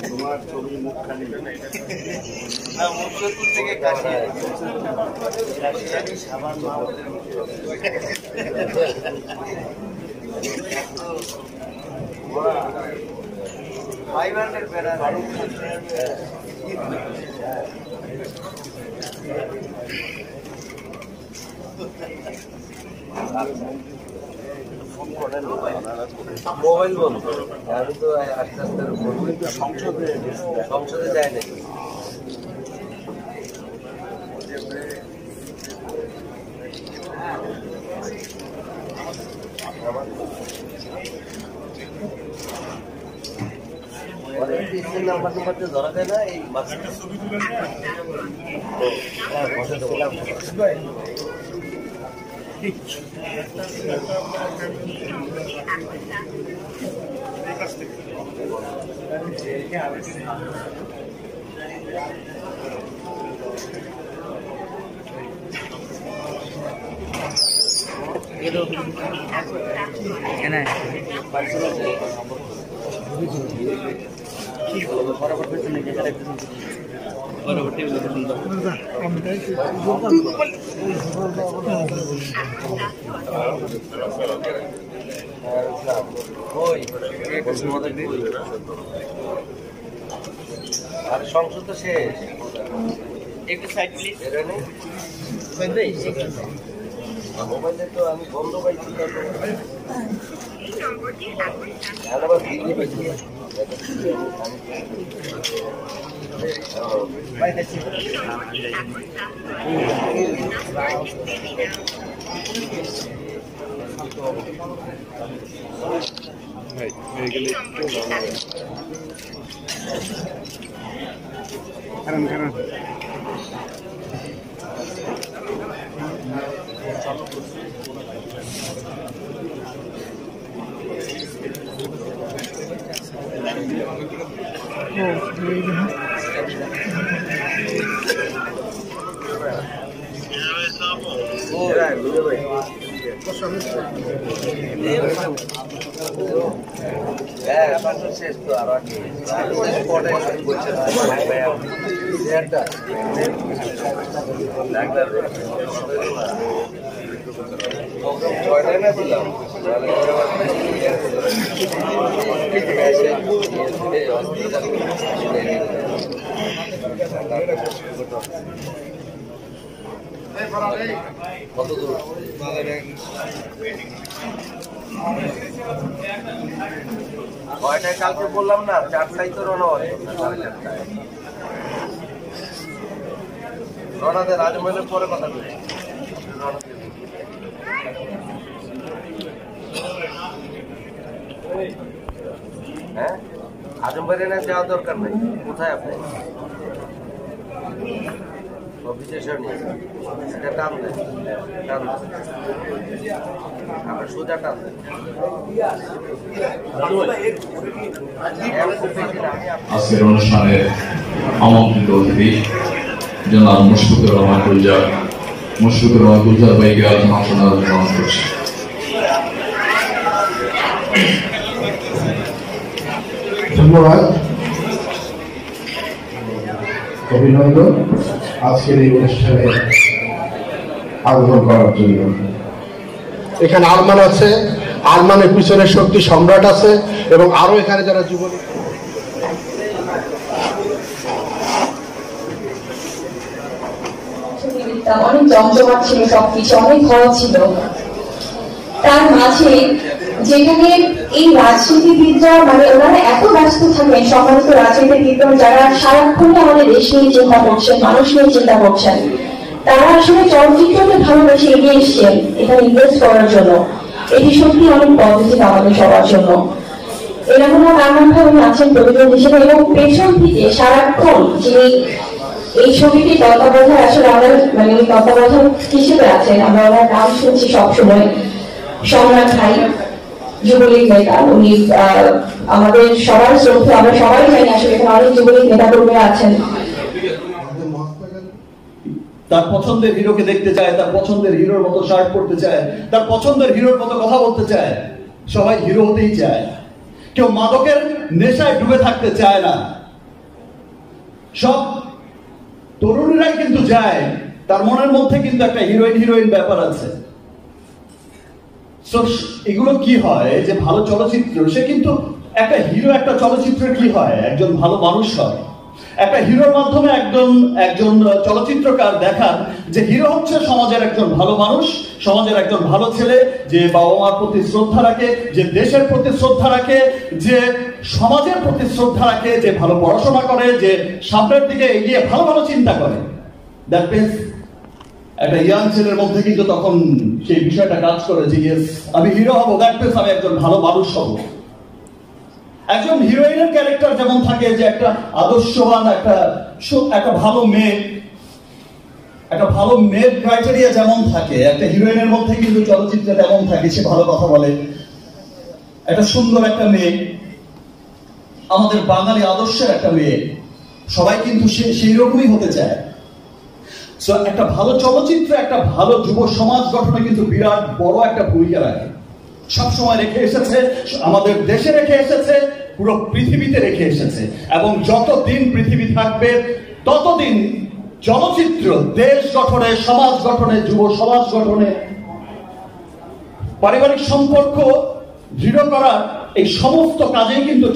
তোমার ছবি মুখখানি সাবান ফাইবারের বেড়া মোবাইল বন্ধ আমি তো আস্তে আস্তে সংসদে যায় না নাম্বার ধরা যায় না এই আর সংসদ তো শেষ একটু সাইড প্লিজ মোবাইলে তো আমি বন্ধ পাইছি আবার ভিডিও পাইছি কারণ শেষ তো আর কত দূর কয়টায় কালকে বললাম না 4টায় তো রওনা হবে 4:30 রওনা দে রাজমহলের পরে কথা বলি হ্যাঁ আজমবাড়ি না যাওয়ার দরকার নেই কোথায় আপনি অফিসের সামনে এটা টান দেন আমরা সোজা টান দেন আজকের অনুষ্ঠানে আমন্ত্রিত অতিথি জনাব মুশফিকুর রহমান গুলজার ভাইকে আলোচনা শোনার অনুরোধ করছি। ধন্যবাদ, অভিনন্দন আজকের এই অনুষ্ঠানে আগমন করার জন্য। এখানে আরমান আছে, আরমানের পিছনে শক্তি সম্রাট আছে এবং আরো এখানে যারা যুবক অনেক জমজমাট ছিল, সবকিছু অনেক খরচ ছিল। তার মাঝে যেখানে এই রাজনীতিবিদরা মানে ওনারা এত ব্যস্ত থাকেন, সম্মানিত রাজনীতিবিদরা যারা সারাক্ষণই আমাদের দেশ নিয়ে চিন্তা করছেন, মানুষ নিয়ে চিন্তা করছেন, তারা আসলে চলচ্চিত্রকে ভালোবেসে এগিয়ে এসছেন এখানে ইনভেস্ট করার জন্য। এটি সত্যি অনেক পজিটিভ আমাদের সবার জন্য। এরকম আরমান ভাই উনি আছেন প্রতিনিধি হিসেবে এবং পেছন থেকে সারাক্ষণ যিনি এই ছবিটি তত্ত্বাবধান আসলে আমরা মানে উনি তত্ত্বাবধান হিসেবে আছেন, আমরা ওনার নাম শুনছি সবসময়, সম্রাট ভাই, যুবলীগ নেতা। উনি আমাদের সবার শ্রদ্ধা, আমরা সবাই জানি আসলে এখানে অনেক যুবলীগ নেতা কর্মীরা আছেন। তার পছন্দের হিরোকে দেখতে চায়, তার পছন্দের হিরোর মতো শার্ট পরতে চায়, তার পছন্দের হিরোর মতো কথা বলতে চায়, সবাই হিরো হতেই চায়। কেউ মাদকের নেশায় ডুবে থাকতে চায় না। সব তরুণীরাই কিন্তু যায়, তার মনের মধ্যে কিন্তু একটা হিরোইন ব্যাপার আছে। এগুলো কি হয় যে ভালো চলচ্চিত্র, সে কিন্তু একটা হিরো একটা চলচ্চিত্রে কি হয়, একজন ভালো মানুষ হয়। একটা হিরোর মাধ্যমে একজন চলচ্চিত্রকার দেখান যে হিরো হচ্ছে সমাজের একজন ভালো মানুষ, সমাজের একজন ভালো ছেলে, যে বাবা মার প্রতি শ্রদ্ধা রাখে, যে দেশের প্রতি শ্রদ্ধা রাখে, যে সমাজের প্রতি শ্রদ্ধা রাখে, যে ভালো পড়াশোনা করে, যে সামনের দিকে এগিয়ে ভালো ভালো চিন্তা করে। দ্যাট মিন্স একটা ইয়াং ছেলের মধ্যে কিন্তু তখন সেই বিষয়টা কাজ করে যে ইয়েস আমি হিরো হব, দ্যাট মিন্স আমি একজন ভালো মানুষ হব। একজন হিরোইনের ক্যারেক্টার যেমন থাকে যে একটা আদর্শবান, একটা ভালো মেয়ে, একটা ভালো মেয়ের ক্রাইটেরিয়া যেমন থাকে, একটা হিরোইনের মধ্যে কিন্তু চলচ্চিত্রে তেমন থাকে, সে ভালো কথা বলে, একটা সুন্দর একটা মেয়ে, আমাদের বাঙালি আদর্শের একটা মেয়ে, সবাই কিন্তু সেই রকমই হতে চায়। একটা ভালো চলচ্চিত্র একটা ভালো যুব সমাজ গঠনে কিন্তু বিরাট বড় একটা ভূমিকা রাখে, সবসময় রেখে এসেছে, আমাদের দেশে রেখে এসেছে, পুরো পৃথিবীতে রেখে এসেছে। এবং যতদিন পৃথিবী থাকবে ততদিন চলচ্চিত্র দেশ গঠনে, সমাজ গঠনে, যুব সমাজ গঠনে, পারিবারিক সম্পর্ক দৃঢ় করার এই সমস্ত কাজেই কিন্তু